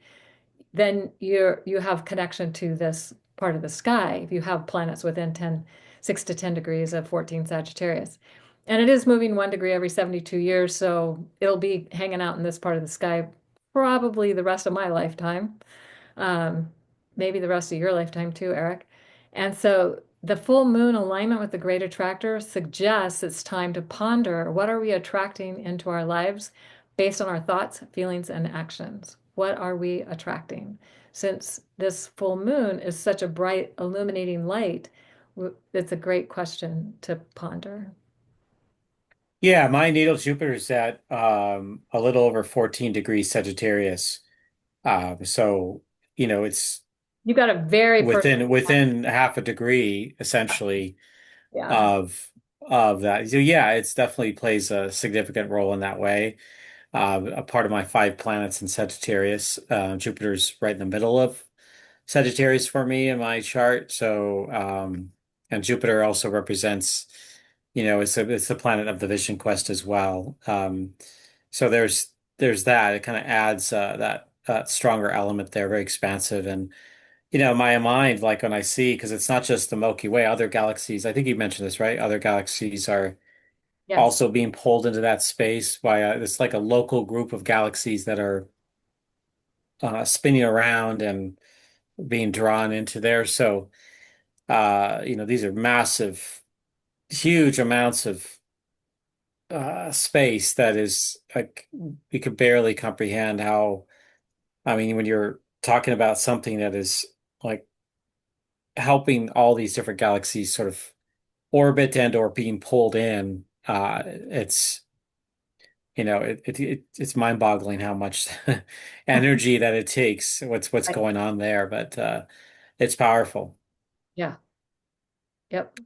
then you have connection to this part of the sky if you have planets within 6 to 10 degrees of 14 Sagittarius. And it is moving 1 degree every 72 years, so it'll be hanging out in this part of the sky probably the rest of my lifetime, um, maybe the rest of your lifetime too, Eric. And so the full moon alignment with the Great Attractor suggests it's time to ponder what are we attracting into our lives based on our thoughts, feelings, and actions. What are we attracting? Since this full moon is such a bright, illuminating light, it's a great question to ponder. Yeah, my natal Jupiter is at a little over 14 degrees Sagittarius. So it's You got a very personal. within half a degree essentially Yeah. of that. So yeah, it's definitely plays a significant role in that way. A part of my five planets in Sagittarius, Jupiter's right in the middle of Sagittarius for me in my chart. So, and Jupiter also represents, it's the planet of the vision quest as well. So there's that. It kind of adds that stronger element there, very expansive. And my mind, like when I see, because it's not just the Milky Way, other galaxies. I think you mentioned this, right? Other galaxies are Yes. also being pulled into that space by it's like a local group of galaxies that are spinning around and being drawn into there. So, these are massive, huge amounts of space that is like we could barely comprehend how, I mean, when you're talking about something that is like helping all these different galaxies sort of orbit and or being pulled in, it's it's mind-boggling how much energy that it takes, what's Right. going on there, but it's powerful. Yeah. Yep.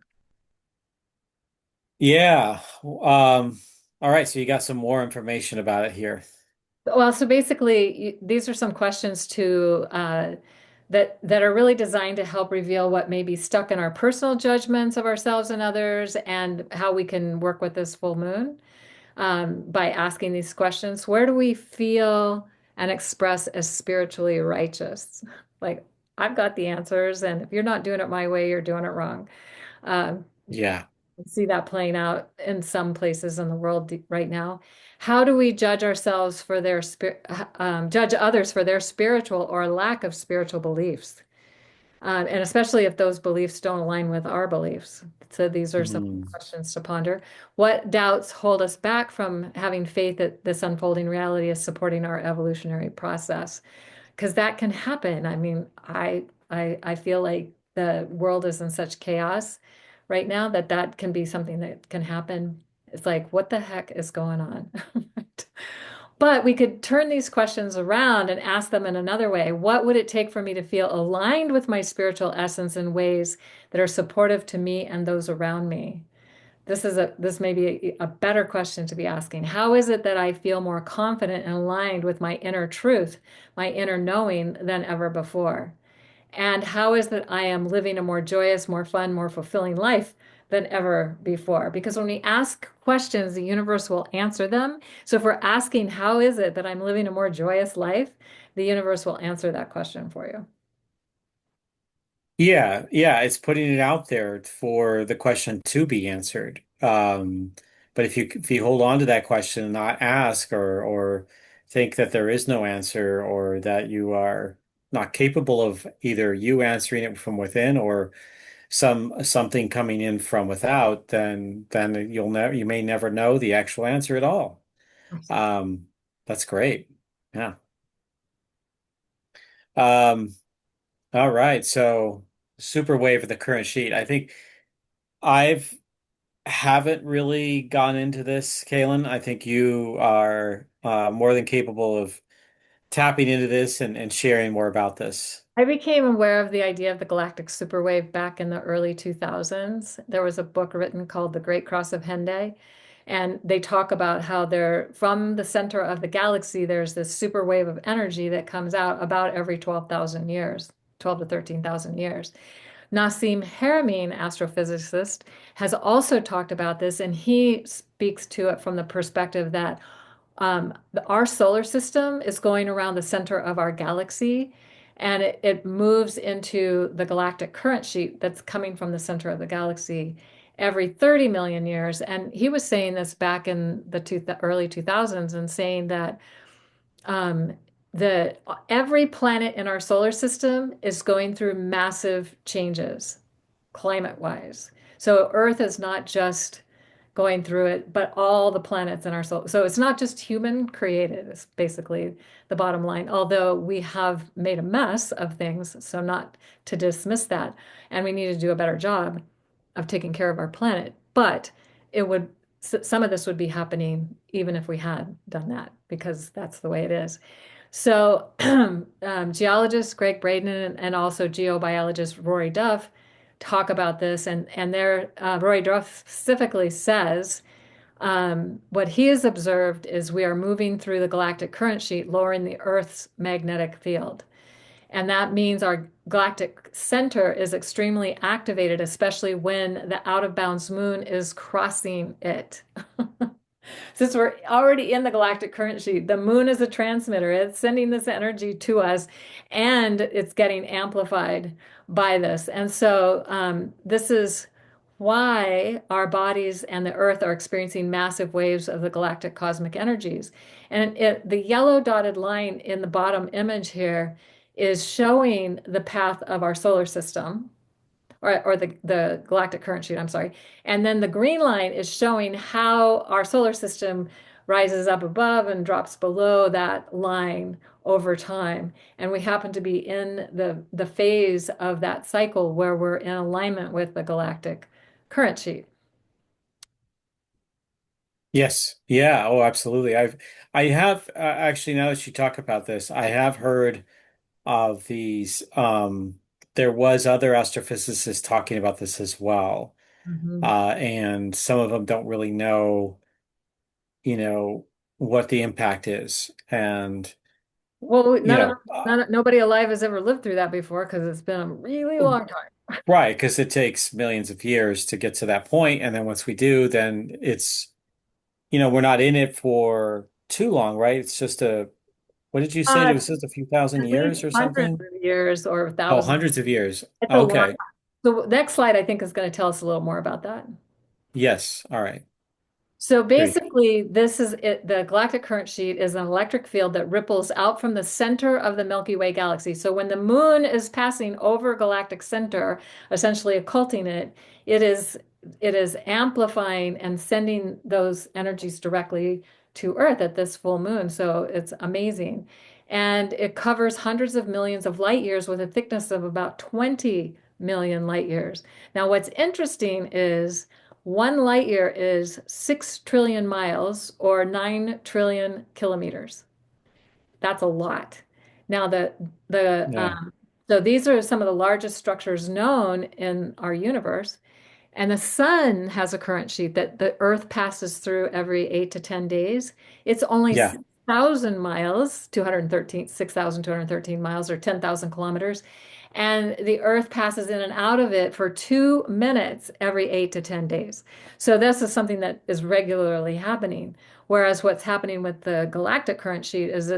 Yeah. All right, so you got some more information about it here. Well, so basically, these are some questions to that are really designed to help reveal what may be stuck in our personal judgments of ourselves and others, and how we can work with this full moon by asking these questions. Where do we feel and express as spiritually righteous? Like, I've got the answers, and if you're not doing it my way, you're doing it wrong. Um, Yeah. see that playing out in some places in the world right now. How do we judge ourselves for their judge others for their spiritual or lack of spiritual beliefs? And especially if those beliefs don't align with our beliefs. So these are some Hmm. questions to ponder. What doubts hold us back from having faith that this unfolding reality is supporting our evolutionary process? Because that can happen. I mean, I feel like the world is in such chaos right now that that can be something that can happen. It's like, what the heck is going on? But we could turn these questions around and ask them in another way. What would it take for me to feel aligned with my spiritual essence in ways that are supportive to me and those around me? This may be a better question to be asking. How is it that I feel more confident and aligned with my inner truth, my inner knowing than ever before? And how is that I am living a more joyous, more fun, more fulfilling life than ever before? Because when we ask questions, the universe will answer them. So if we're asking, how is it that I'm living a more joyous life? The universe will answer that question for you. Yeah, yeah, it's putting it out there for the question to be answered. But if you hold on to that question and not ask or think that there is no answer or that you are not capable of either you answering it from within or something coming in from without, then you may never know the actual answer at all. Um, that's great. Yeah. Um, all right. So super wave of the current sheet. I think I've haven't really gone into this, Kaylin. I think you are more than capable of tapping into this and sharing more about this. I became aware of the idea of the galactic superwave back in the early 2000s. There was a book written called The Great Cross of Henday, and they talk about how there, from the center of the galaxy, there's this super wave of energy that comes out about every 12,000 years, 12 to 13,000 years. Nassim Haramein, astrophysicist, has also talked about this, and he speaks to it from the perspective that our solar system is going around the center of our galaxy, and it moves into the galactic current sheet that's coming from the center of the galaxy every 30 million years. And he was saying this back in the early 2000s and saying that um, the every planet in our solar system is going through massive changes climate wise. So Earth is not just going through it, but all the planets in our solar. So it's not just human created, is basically the bottom line. Although we have made a mess of things, so not to dismiss that. And we need to do a better job of taking care of our planet. But it would, some of this would be happening even if we had done that, because that's the way it is. So, geologist Greg Braden and also geobiologist Rory Duff talk about this, and Rory Duff specifically says what he has observed is we are moving through the galactic current sheet, lowering the Earth's magnetic field. And that means our galactic center is extremely activated, especially when the out of bounds moon is crossing it. Since we're already in the galactic current sheet, the moon is a transmitter. It's sending this energy to us and it's getting amplified by this. And so, this is why our bodies and the Earth are experiencing massive waves of the galactic cosmic energies. And the yellow dotted line in the bottom image here is showing the path of our solar system or the galactic current sheet, I'm sorry. And then the green line is showing how our solar system rises up above and drops below that line over time. And we happen to be in the phase of that cycle where we're in alignment with the galactic current sheet. Yes. Yeah. Oh, absolutely. I have actually, now that you talk about this, I have heard of these. There was other astrophysicists talking about this as well. Mhm. And some of them don't really know, you know, what the impact is. And, Well, you know, nobody alive has ever lived through that before because it's been a really long time. right, because it takes millions of years to get to that point. And then once we do, then it's, we're not in it for too long, right? It's just what did you say? It Uh, was just a few thousand at least years or hundreds something? of years or Oh, thousands. hundreds of years. It's a long Okay. time. The next slide, I think, is going to tell us a little more about that. Yes. All right. So Great. basically, this is it. The galactic current sheet is an electric field that ripples out from the center of the Milky Way galaxy. So when the moon is passing over galactic center, essentially occulting it, it is it is amplifying and sending those energies directly to Earth at this full moon. So it's amazing. And it covers hundreds of millions of light years with a thickness of about 20 million light years. Now, what's interesting is one light year is 6 trillion miles or 9 trillion kilometers. That's a lot. Now, the Yeah. so these are some of the largest structures known in our universe. And the sun has a current sheet that the Earth passes through every 8 to 10 days. It's only Yeah. 6,000 miles, 6,213 miles, or 10,000 kilometers. And the Earth passes in and out of it for 2 minutes every 8 to 10 days. So this is something that is regularly happening. Whereas what's happening with the galactic current sheet is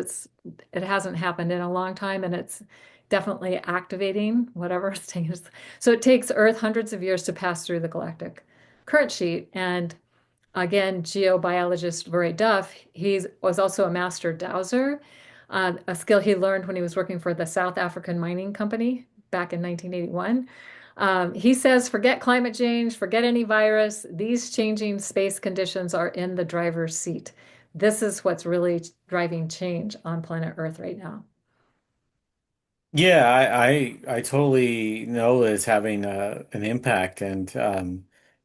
it hasn't happened in a long time and it's definitely activating whatever it's taking. So it takes Earth hundreds of years to pass through the galactic current sheet. And again, geobiologist Rory Duff, he was also a master dowser, a skill he learned when he was working for the South African Mining Company back in 1981. He says, forget climate change, forget any virus. These changing space conditions are in the driver's seat. This is what's really driving change on planet Earth right now. Yeah, I totally know that it's having an impact, and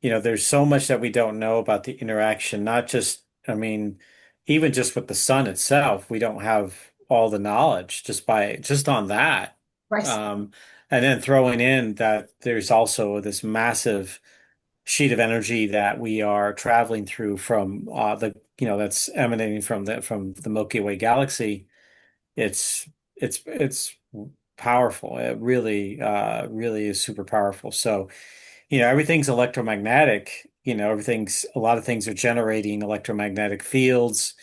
there's so much that we don't know about the interaction. Not just, I mean, even just with the sun itself, we don't have all the knowledge just on that. Right. Um, and then throwing in that there's also this massive sheet of energy that we are traveling through from that's emanating from the Milky Way galaxy. It's powerful. It really really is super powerful. So, everything's electromagnetic. A lot of things are generating electromagnetic fields,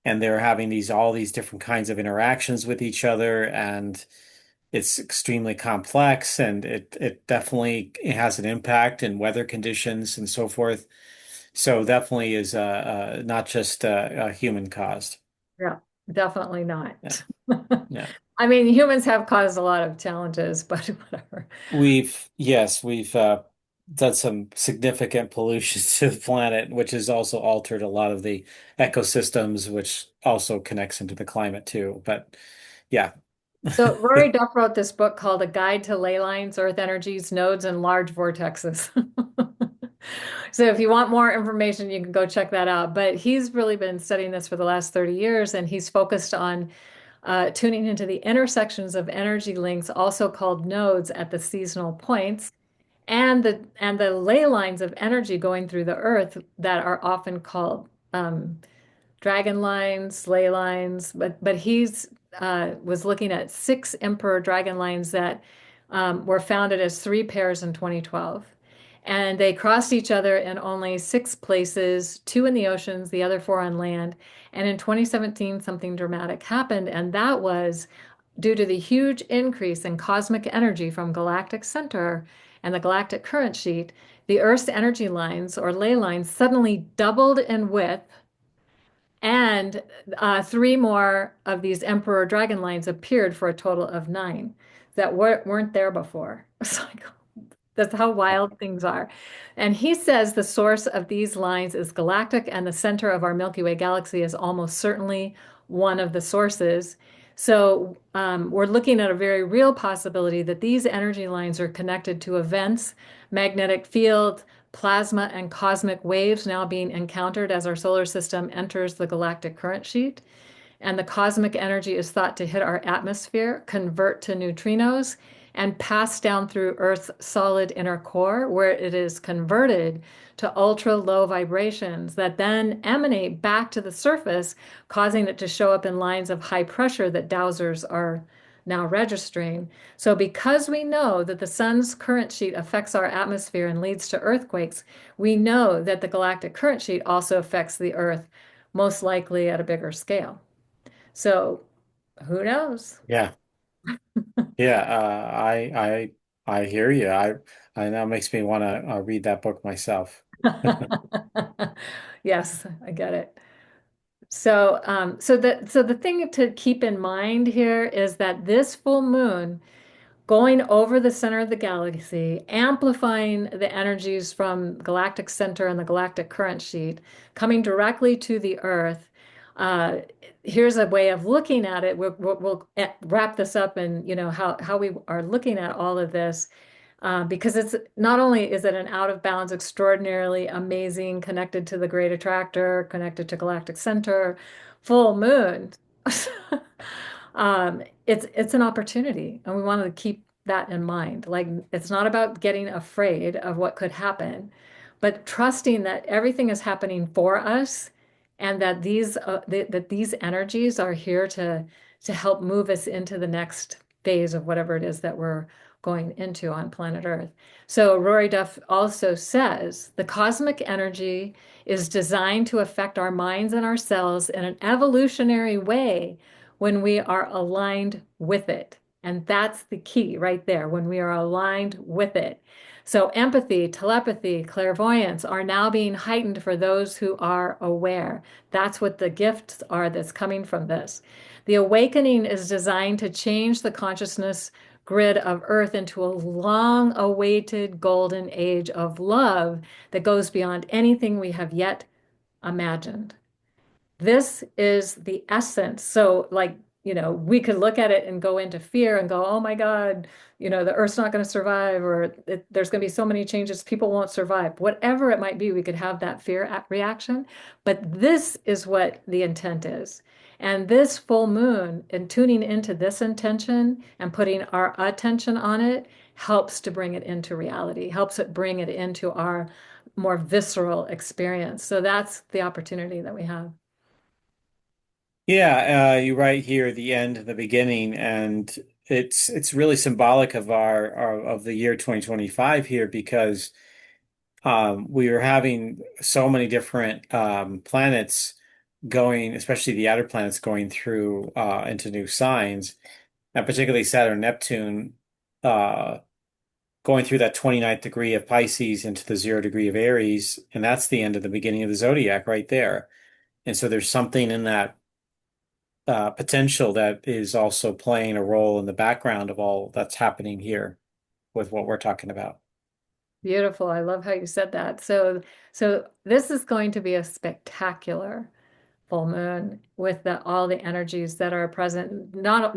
and they're having all these different kinds of interactions with each other, and it's extremely complex, and it definitely has an impact in weather conditions and so forth. So definitely is not just human caused. Yeah, definitely Yeah. not. Yeah. I mean, humans have caused a lot of challenges, but whatever. We've done some significant pollution to the planet, which has also altered a lot of the ecosystems, which also connects into the climate too. But yeah. So Rory Duff wrote this book called A Guide to Ley Lines, Earth Energies, Nodes, and Large Vortexes. So if you want more information, you can go check that out. But he's really been studying this for the last 30 years, and he's focused on tuning into the intersections of energy links, also called nodes at the seasonal points, and the ley lines of energy going through the earth that are often called dragon lines, ley lines, but he's was looking at six emperor dragon lines that were founded as three pairs in 2012. And they crossed each other in only six places, two in the oceans, the other four on land. And in 2017, something dramatic happened, and that was due to the huge increase in cosmic energy from Galactic Center and the Galactic Current Sheet. The Earth's energy lines, or ley lines, suddenly doubled in width, and three more of these Emperor Dragon lines appeared for a total of nine that weren't there before. It's like, that's how wild things are. And he says the source of these lines is galactic, and the center of our Milky Way galaxy is almost certainly one of the sources. So we're looking at a very real possibility that these energy lines are connected to events, magnetic field, plasma, and cosmic waves now being encountered as our solar system enters the galactic current sheet. And the cosmic energy is thought to hit our atmosphere, convert to neutrinos, and pass down through Earth's solid inner core, where it is converted to ultra low vibrations that then emanate back to the surface, causing it to show up in lines of high pressure that dowsers are now registering. So, because we know that the sun's current sheet affects our atmosphere and leads to earthquakes, we know that the galactic current sheet also affects the Earth, most likely at a bigger scale. So who knows? Yeah. Yeah. I hear you. I That makes me want to read that book myself. Yes, I get it. So the thing to keep in mind here is that this full moon going over the center of the galaxy, amplifying the energies from galactic center and the galactic current sheet, coming directly to the Earth. Uh, Here's a way of looking at it. We'll wrap this up and how we are looking at all of this. Because it's not only is it an out of bounds, extraordinarily amazing, connected to the Great Attractor, connected to Galactic Center, full moon. It's an opportunity, and we want to keep that in mind. Like, it's not about getting afraid of what could happen, but trusting that everything is happening for us, and that these energies are here to help move us into the next phase of whatever it is that we're going into on planet Earth. So Rory Duff also says the cosmic energy is designed to affect our minds and our cells in an evolutionary way when we are aligned with it. And that's the key right there, when we are aligned with it. So empathy, telepathy, clairvoyance are now being heightened for those who are aware. That's what the gifts are that's coming from this. The awakening is designed to change the consciousness grid of Earth into a long awaited golden age of love that goes beyond anything we have yet imagined. This is the essence. So, like, we could look at it and go into fear and go, oh my God, the Earth's not going to survive, or there's going to be so many changes, people won't survive. Whatever it might be, we could have that fear reaction. But this is what the intent is. And this full moon and tuning into this intention and putting our attention on it helps to bring it into reality, helps it bring it into our more visceral experience. So that's the opportunity that we have. Yeah, you write here the end and the beginning, and it's really symbolic of of the year 2025 here because we are having so many different planets going, especially the outer planets going through into new signs, and particularly Saturn, Neptune, uh, going through that 29th degree of Pisces into the 0 degree of Aries, and that's the end of the beginning of the zodiac right there. And so there's something in that potential that is also playing a role in the background of all that's happening here with what we're talking about. Beautiful. I love how you said that. So this is going to be a spectacular full moon with all the energies that are present. Not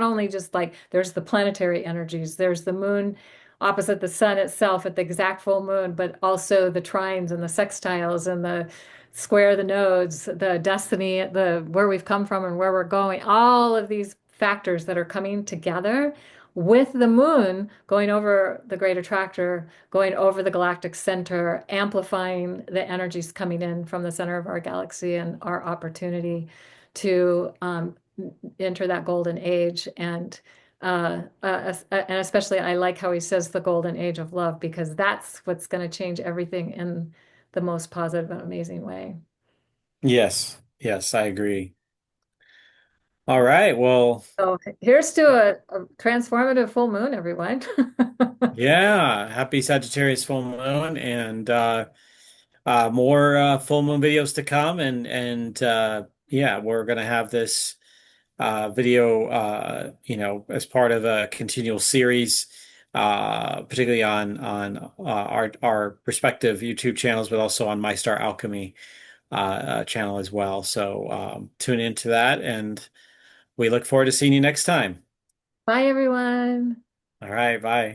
only just like there's the planetary energies, there's the moon opposite the sun itself at the exact full moon, but also the trines and the sextiles and the square the nodes, the destiny, the where we've come from and where we're going, all of these factors that are coming together with the moon going over the Great Attractor, going over the Galactic Center, amplifying the energies coming in from the center of our galaxy and our opportunity to enter that golden age. And especially, I like how he says the golden age of love, because that's what's going to change everything in the most positive and amazing way. Yes. Yes, I agree. All right. Well, So here's to a transformative full moon, everyone. yeah. Happy Sagittarius full moon and more full moon videos to come and yeah, we're gonna have this video as part of a continual series particularly on our respective YouTube channels, but also on My Star Alchemy channel as well. So tune into that and we look forward to seeing you next time. Bye, everyone. All right, bye.